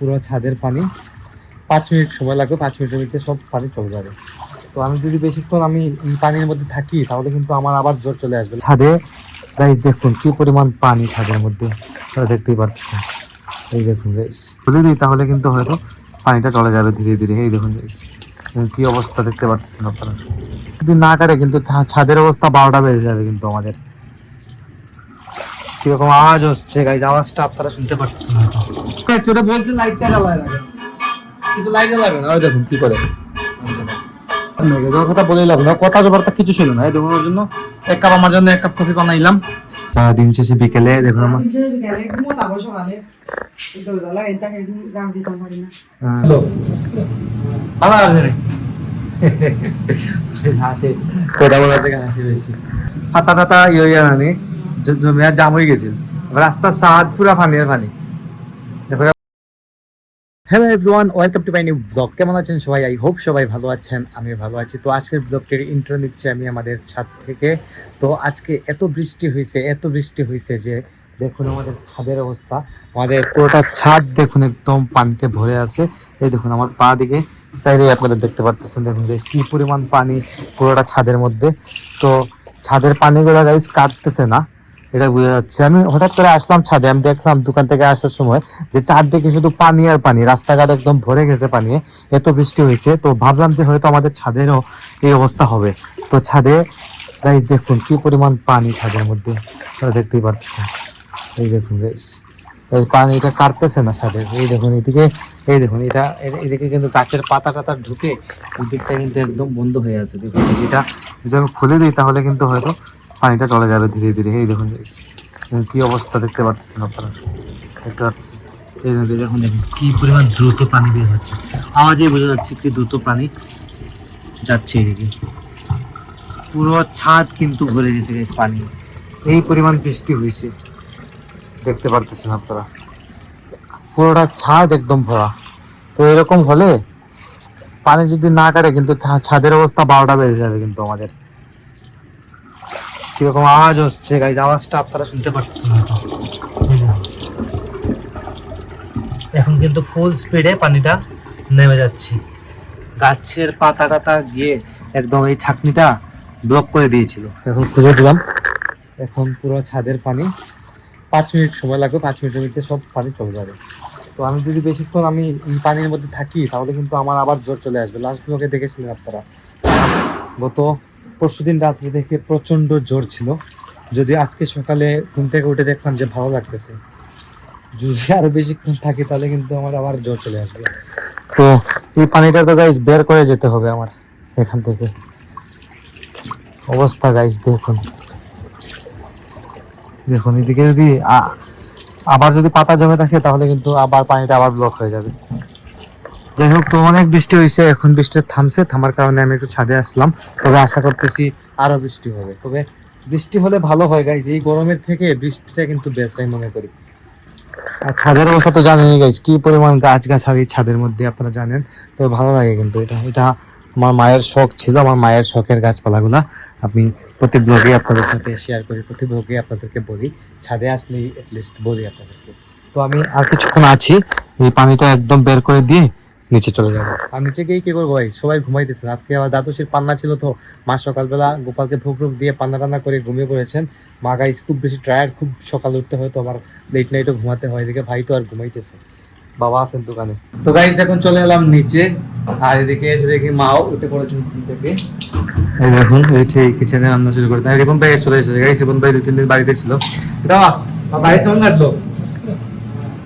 পুরো ছাদের পানি 5 মিনিট সময় লাগবে, 5 মিনিটের মধ্যে সব পানি চলে যাবে। তো আমি যদি বেশিক্ষণ আমি পানির মধ্যে থাকি তাহলে কিন্তু আমার আবার জ্বর চলে আসবে। ছাদে গাইস দেখুন কি পরিমাণ পানি ছাদের মধ্যে, আপনারা দেখতেই পাচ্ছেন। এই দেখুন গাইস, যদি দিই তাহলে কিন্তু হয়তো পানিটা চলে যাবে ধীরে ধীরে। এই দেখুন গাইস কি অবস্থা দেখতে পাচ্ছেন আপনারা। যদি না কাটে কিন্তু ছাদের অবস্থা 12টা বেজে যাবে কিন্তু আমাদের। কিরকম আওয়াজ হচ্ছে গাইস, আওয়াজটা আপনারা শুনতে পাচ্ছেন হয়তো। ওটা বলছে লাইটটা জ্বালায় রাখেন, কিন্তু লাইট জ্বালাবে না। ওই দেখুন কি করে কথা বলে লাভ না, কথা জবার্তা কিছু ছিল না। এই দেখুন ওর জন্য এক কাপ, আমার জন্য এক কাপ কফি বানাইলাম। দিন শেষে বিকেলে দেখুন আমার হাসে, কথা বলার থেকে হাসি বেশি। পাতা টাতা ইয়ে মানে জমিয়া জাম হয়ে গেছিল, রাস্তার সাদ পুরা পানি আর পানি। Hello everyone, welcome to my new blog. কেমন আছেন সবাই? আই হোপ সবাই ভালো আছেন, আমিও ভালো আছি। তো আজকের ব্লগটির ইন্ট্রো নিচ্ছি আমি আমাদের ছাদ থেকে। তো আজকে এত বৃষ্টি হয়েছে যে দেখুন আমাদের ছাদের অবস্থা। আমাদের পুরোটা ছাদ দেখুন একদম পানিতে ভরে আছে। এই দেখুন আমার পা দিকে চাইলেই আপনাদের দেখতে পারতেছেন, দেখুন কি পরিমাণ পানি পুরোটা ছাদের মধ্যে। তো ছাদের পানিগুলো গাইস কাটতেছে না, এটা বোঝা যাচ্ছে। আমি হঠাৎ করে আসলাম ছাদে, আমি দেখলাম দোকান থেকে আসার সময় যে চারদিকে শুধু পানি আর পানি, রাস্তাঘাট একদম ভরে গেছে পানি, এত বৃষ্টি হয়েছে। তো ভাবলাম যে হয়তো আমাদের ছাদেরও এই অবস্থা হবে। তো ছাদে গাইস দেখুন কি পরিমাণ পানি ছাদের মধ্যে, আপনারা দেখতেই পাচ্ছেন। এই দেখুন গাইস, পানি এটা কাটতেছে না ছাদে। এই দেখুন এদিকে, এই দেখুন এটা এদিকে কিন্তু গাছের পাতা টাতা ঢুকে এই দিকটা কিন্তু একদম বন্ধ হয়ে আছে। দেখুন এটা যদি আমি খুলে দিই তাহলে কিন্তু হয়তো পানিটা চলে যাবে ধীরে ধীরে। এই দেখুন কি অবস্থা দেখতে পাচ্ছেন আপনারা, দেখতে পাচ্ছেন। এই দেখুন দেখুন কি পরিমাণ দ্রুত পানি বের হচ্ছে, আওয়াজে বোঝা যাচ্ছে কি দ্রুত পানি যাচ্ছে। এদিকে পুরো ছাদ কিন্তু ভরে গেছে পানি, এই পরিমাণ বৃষ্টি হয়েছে দেখতে পারতেছেন আপনারা, পুরোটা ছাদ একদম ভরা। তো এরকম হলে পানি যদি না কাটে কিন্তু ছাদের অবস্থা 12টা বেজে যাবে কিন্তু আমাদের। কিরকম আওয়াজ হচ্ছে গাইজ, আওয়াজটা আপনারা শুনতে পাচ্ছেন হয়তো। এখন কিন্তু ফুল স্পিডে পানিটা নেমে যাচ্ছে, গাছের পাতা টাতা গিয়ে একদম এই ছাকনিটা ব্লক করে দিয়েছিল। এখন খুলে দিলাম, এখন পুরো ছাদের পানি 5 মিনিট সময় লাগবে, 5 মিনিটের মধ্যে সব পানি চলে যাবে। তো আমি যদি বেশিক্ষণ আমি পানির মধ্যে থাকি তাহলে কিন্তু আমার আবার জ্বর চলে আসবে। লাস্ট ব্লগে দেখেছিলেন আপনারা, গত পরশুদিন রাত্রে থেকে প্রচন্ড জ্বর ছিল। যদি আজকে সকালে ঘুম থেকে উঠে দেখলাম যে ভালো লাগতেছে, যদি আরো বেশিক্ষণ থাকি তাহলে কিন্তু আমার আবার জ্বর চলে আসবে। তো এই পানিটা তো গাইস বের করে যেতে হবে আমার এখান থেকে। অবস্থা গাইস দেখুন, দেখুন এদিকে যদি আবার যদি পাতা জমে থাকে তাহলে কিন্তু আবার পানিটা আবার ব্লক হয়ে যাবে। যাই হোক, তো অনেক বৃষ্টি হয়েছে, এখন বৃষ্টি থামছে, থামার কারণে আমি একটু ছাদে আসলাম। তবে আশা করতেছি আরো বৃষ্টি হবে। তবে বৃষ্টি হলে ভালো হয় গাইস, এই গরমের থেকে বৃষ্টিটা কিন্তু বেস্ট আমি মনে করি। আর ছাদের অবস্থা তো জানেনই গাইস, কি পরিমাণ গাছ গাছালি ছাদের মধ্যে, আপনারা জানেন। তো ভালো লাগে কিন্তু এটা এটা আমার মায়ের শখ ছিল, আমার মায়ের শখের গাছপালাগুলা আমি প্রতি ব্লগে আপনাদের সাথে শেয়ার করি, প্রতি ব্লগে আপনাদেরকে বলি, ছাদে আসলেই অ্যাটলিস্ট বলি আপনাদেরকে। তো আমি আর কিছুক্ষণ আছি, এই পানিটা একদম বের করে দিয়ে নিচে চলে যাবো। আর নিচে গিয়ে কি করবো ভাই, সবাই ঘুমাইতেছেন। আজকে আবার দাদুশির পান্না ছিল, তো মা সকালবেলা গোপালকে ভোগ রোগ দিয়ে পান্না টান্না করে ঘুমিয়ে পড়েছেন। মা গাইস খুব বেশি টায়ার্ড, খুব সকাল উঠতে হয়, তো আমার লেট নাইটও ঘুমাতে হয়। এদিকে ভাই তো আর ঘুমাইতেছে, বাবা আছেন দোকানে। তো গাইস এখন চলে এলাম নিচে, আর এদিকে এসে দেখি মাও উঠে পড়েছেন ঘুম থেকে। এই দেখুন এই কিচেনে রান্না শুরু করতে রিপন ভাই চলে এসেছে গাইস। রিপন ভাই 2-3 দিন বাড়িতে ছিল। বাবা বাড়ি কেমন কাটলো?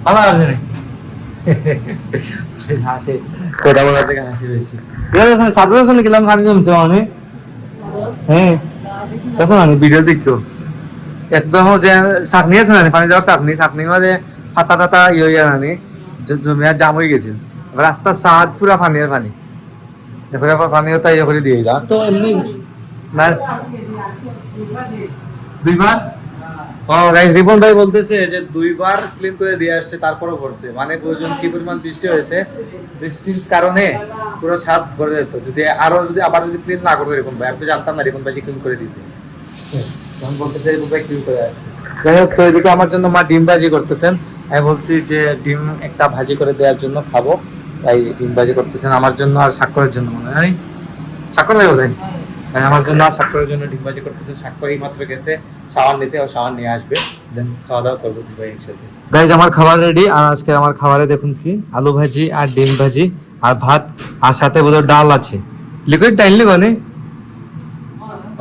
ভালো আছে রে হাসে, কথা বলার থেকে হাসি বেশি। সাথে সাথে গেলাম পানি জমছে মানে, হ্যাঁ কাছে মানে ভিডিও দেখো একদম যে চাকনি আছে না, পানি যাওয়ার চাকনি, চাকনির মাঝে পাতা টাতা ইয়ে মানে জমিয়া জাম হয়ে গেছিল, রাস্তার সাদ পুরা পানি আর পানি। এরপরে আবার পানিও তাই ইয়ে করে দিয়ে দিলাম। তো এমনি না দুইবার, ও গাইস রিপন ভাই বলতেছে যে 2বার ক্লিন করে দিয়ে আসছে তারপরও ভরছে, মানে প্রয়োজন কি পরিমাণ বৃষ্টি হয়েছে, বৃষ্টির কারণে পুরো ছাদ ভরে যেত। যদি আবার যদি ক্লিন না করবে রিপন ভাই, আমি তো জানতাম না রিপন ভাই ক্লিন করে দিয়েছে, তখন বলতেছে রিপন ভাই ক্লিন করে আসছে। যাই হোক, তো এদিকে আমার জন্য মা ডিম ভাজি করতেছেন, আমি বলছি যে ডিম একটা ভাজি করে দেওয়ার জন্য খাবো, তাই ডিম ভাজি করতেছেন আমার জন্য আর স্বাক্ষরের জন্য, মনে হয় স্বাক্ষর দেবো তাই। তাই আমার জন্য আর স্বাক্ষরের জন্য ডিম ভাজি করতেছে। স্বাক্ষর এই মাত্র গেছে শাওয়ার নিতে, ও শাওয়ার নিয়ে আসবে, দেন খাওয়া দাওয়া করবো দুই ভাই একসাথে। গাইজ আমার খাবার রেডি, আর আজকে আমার খাবারে দেখুন কি আলু ভাজি আর ডিম ভাজি আর ভাত, আর সাথে বোধহয় ডাল আছে, লিকুইড ডাল নি কোনে।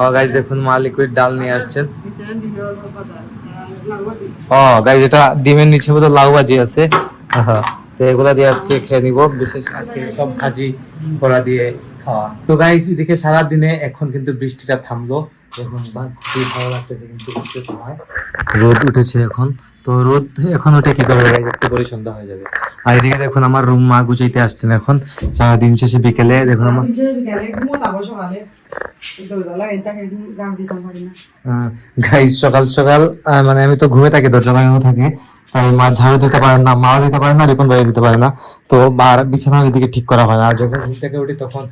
ও গাইজ দেখুন মা লিকুইড ডাল নিয়ে আসছেন। ও গাইজ এটা ডিমের নিচে বোধহয় লাউ ভাজি আছে। তো এগুলা দিয়ে আজকে খেয়ে নিব, বিশেষ আজকে সব ভাজি করা দিয়ে খাওয়া। তো গাইজ এদিকে সারাদিনে এখন কিন্তু বৃষ্টিটা থামলো, এখন খুবই ভালো লাগতেছে, কিন্তু বৃষ্টির সময় রোদ উঠেছে এখন। তো রোদ এখন উঠে কি করবে গাইজ, একটু পরে সন্ধ্যা হয়ে যাবে। আর এদিকে দেখুন আমার রুম মা গুছাইতে আসছেন এখন, সারাদিন শেষে বিকেলে দেখুন আমার গাইজ সকাল সকাল মানে আমি তো ঘুমে থাকি, দরজা লাগানো থাকে, তাই মা ঝাড়ু দিতে পারেন না, মা দিতে পারে না, রিপন ভাই দিতে পারে না, তো মার বিছানা এদিকে ঠিক করা হয় না। আর যখন ঘুম থেকে উঠি তখন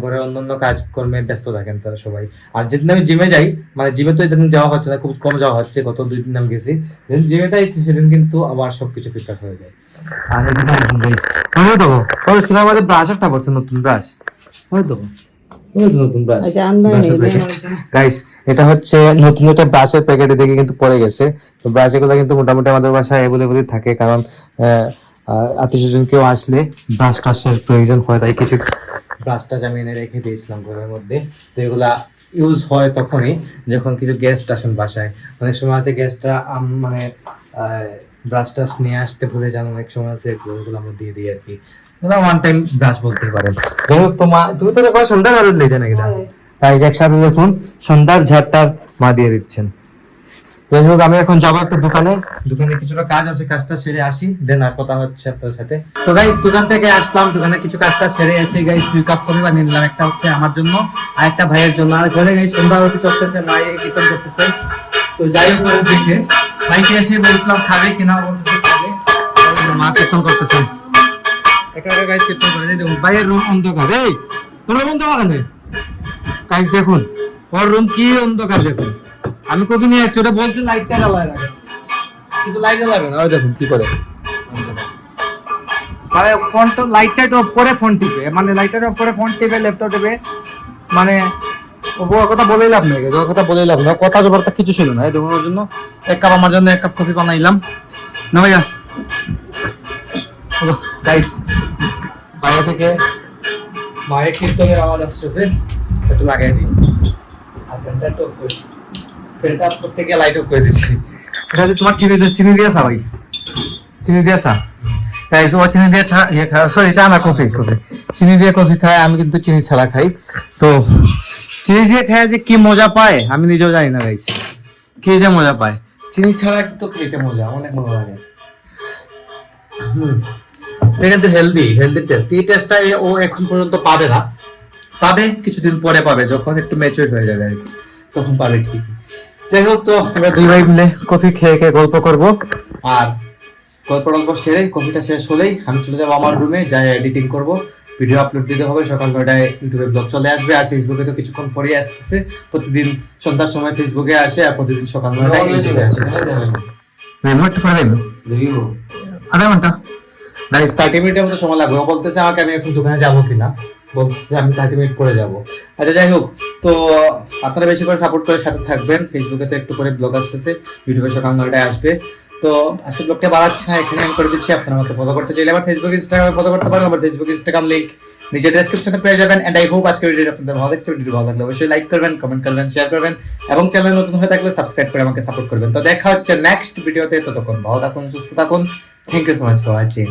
ঘরের অন্যান্য কাজকর্মে ব্যস্ত থাকেন তারা সবাই। আর যেদিন আমি জিমে যাই, মানে জিমে তো এদিন যাওয়া হচ্ছে না, খুব কম যাওয়া হচ্ছে, গত 2 দিন আমি গেছি, যেদিন জিমে যাই সেদিন কিন্তু আবার সবকিছু ঠিকঠাক হয়ে যায়। আর এদিকে আমাদের ব্রাশ একটা পড়ছে, নতুন ব্রাশ হয়তো গাইস, এটা হচ্ছে নতুন একটা ব্রাশের প্যাকেটে দেখে কিন্তু পড়ে গেছে। তো ব্রাশ এগুলো কিন্তু মোটামুটি আমাদের বাসায় অ্যাভেলেবল থাকে, কারণ আত্মীয় স্বজন কেউ আসলে ব্রাশ টাশের প্রয়োজন হয়, তাই কিছু ব্রাশ টাশ আমি এনে রেখে দিয়েছিলাম ঘরের মধ্যে। তো এগুলা ইউজ হয় তখনই যখন কিছু গেস্ট আসেন বাসায়। অনেক সময় আছে গেস্টরা মানে ব্রাশ টাশ নিয়ে আসতে ভুলে যান, অনেক সময় আছে এগুলো আমরা দিয়ে দিই আর কি, ওয়ান টাইম ব্রাশ বলতে পারেন। যাই হোক, তুমি তো যখন সন্ধ্যা ঝাড়ু দিতে নাকি, তাই একসাথে দেখুন সন্ধ্যার ঝাড়টার মা দিয়ে দিচ্ছেন। যাই হোক, আমি এখন যাবো একটা দোকানে কিছুটা কাজ আছে, কাজটা সেরে আসি, দেন আর কথা হচ্ছে আপনার সাথে। তো গাইস দোকান থেকে আসলাম, দোকানে কিছু কাজটা সেরে এসে গাইস 2 কাপ কফি বানিয়ে নিলাম, একটা হচ্ছে আমার জন্য আর একটা ভাইয়ের জন্য। আর ঘরে গাইস সন্ধ্যা আরতি চলতেছে, মা কীর্তন করতেছে। তো যাই হোক, দেখে ভাইকে এসে বলছিলাম খাবে কিনা, বলতেছে খাবে, মা কীর্তন করতেছে একা একা গাইস, কীর্তন করে। দেখুন ভাইয়ের রুম অন্ধকার, এই তোর রুম অন্ধকার নেই গাইস, দেখুন ওর রুম কি অন্ধকার। দেখুন আমি কফি নিয়ে এসেছি, ওটা বলছে লাইটটা জ্বালায় রাখে, কিন্তু লাইট জ্বালাবে না। ওই দেখুন কি করে, মানে ফোনটা লাইটটা অফ করে ফোন টিপে, মানে লাইটটা অফ করে ফোন টিপে, ল্যাপটপ টিপে, মানে ও কথা বলেই লাভ নেই, ওর কথা বলেই লাভ নেই, কথা জবর কিছু ছিল না। এই দেখুন ওর জন্য 1 কাপ, আমার জন্য 1 কাপ কফি বানাইলাম না ভাইয়া। গাইস বাইরে থেকে মায়ের কীর্তনের আওয়াজ আসতেছে, একটু লাগাই দিই। আর ফ্যানটা একটু ফ্যানটা অফ করতে গিয়ে লাইট অফ করে দিচ্ছি। এটা হচ্ছে তোমার চিনি দিয়েছা ভাই, চিনি দিয়েছা গাইস, ও চিনি দিয়ে সরি চা না, কফি চিনি দিয়ে কফি খায়, আমি কিন্তু চিনি ছাড়া খাই। তো চিনি দিয়ে খায় যে কি মজা পায় আমি নিজেও জানি না গাইস, কি যে মজা পায়, চিনি ছাড়া কিন্তু খেতে মজা, অনেক মজা লাগে। এটা কিন্তু হেলদি টেস্ট, এই টেস্টটা ও এখন পর্যন্ত পাবে না, পাবে কিছুদিন পরে পাবে, যখন একটু ম্যাচিউর হয়ে যাবে আর কি, তখন পাবে ঠিক। যাই হোক, তো আমরা 2 ভাই মিলে কফি খেয়ে খেয়ে গল্প করব, আর গল্প সেরে কফিটা শেষ হলেই আমি চলে যাবো আমার রুমে, যাই এডিটিং করব, ভিডিও আপলোড দিতে হবে। সকাল 9টায় ইউটিউবে ব্লগ চলে আসবে, আর ফেসবুকে তো কিছুক্ষণ পরেই আসতেছে, প্রতিদিন সন্ধ্যার সময় ফেসবুকে আসে, আর প্রতিদিন সকাল 9টায় ইউটিউবে আসে। আধা ঘন্টা গাইস, 30 মিনিটের মতো সময় লাগবে। ও বলতেছে আমাকে আমি এখন দোকানে যাবো কিনা, বলতেছে আমি 30 মিনিট পরে যাবো। আচ্ছা যাই হোক, তো আপনারা বেশি করে সাপোর্ট করে সাথে থাকবেন। ফেসবুকে তো একটু করে ব্লগ আসতেছে, ইউটিউবে সকাল 9টায় আসবে। তো আজকে ব্লগটা বাড়াচ্ছি না, এখানে আমি করে দিচ্ছি। আপনারা আমাকে ফলো করতে চাইলে আমার ফেসবুক ইনস্টাগ্রামে ফলো করতে পারেন, আমার ফেসবুক ইনস্টাগ্রাম লিংক নিচে ডেসক্রিপশনে পেয়ে যাবেন। এন্ড আই হোপ আজকের ভিডিওটা আপনাদের ভালো লাগছে। ভিডিও ভালো লাগলে অবশ্যই লাইক করবেন, কমেন্ট করবেন, শেয়ার করবেন, এবং চ্যানেল নতুন হয়ে থাকলে সাবস্ক্রাইব করে আমাকে সাপোর্ট করবেন। তো দেখা হচ্ছে নেক্সট ভিডিওতে, ততক্ষণ ভালো থাকুন, সুস্থ থাকুন। Thank you so much for watching.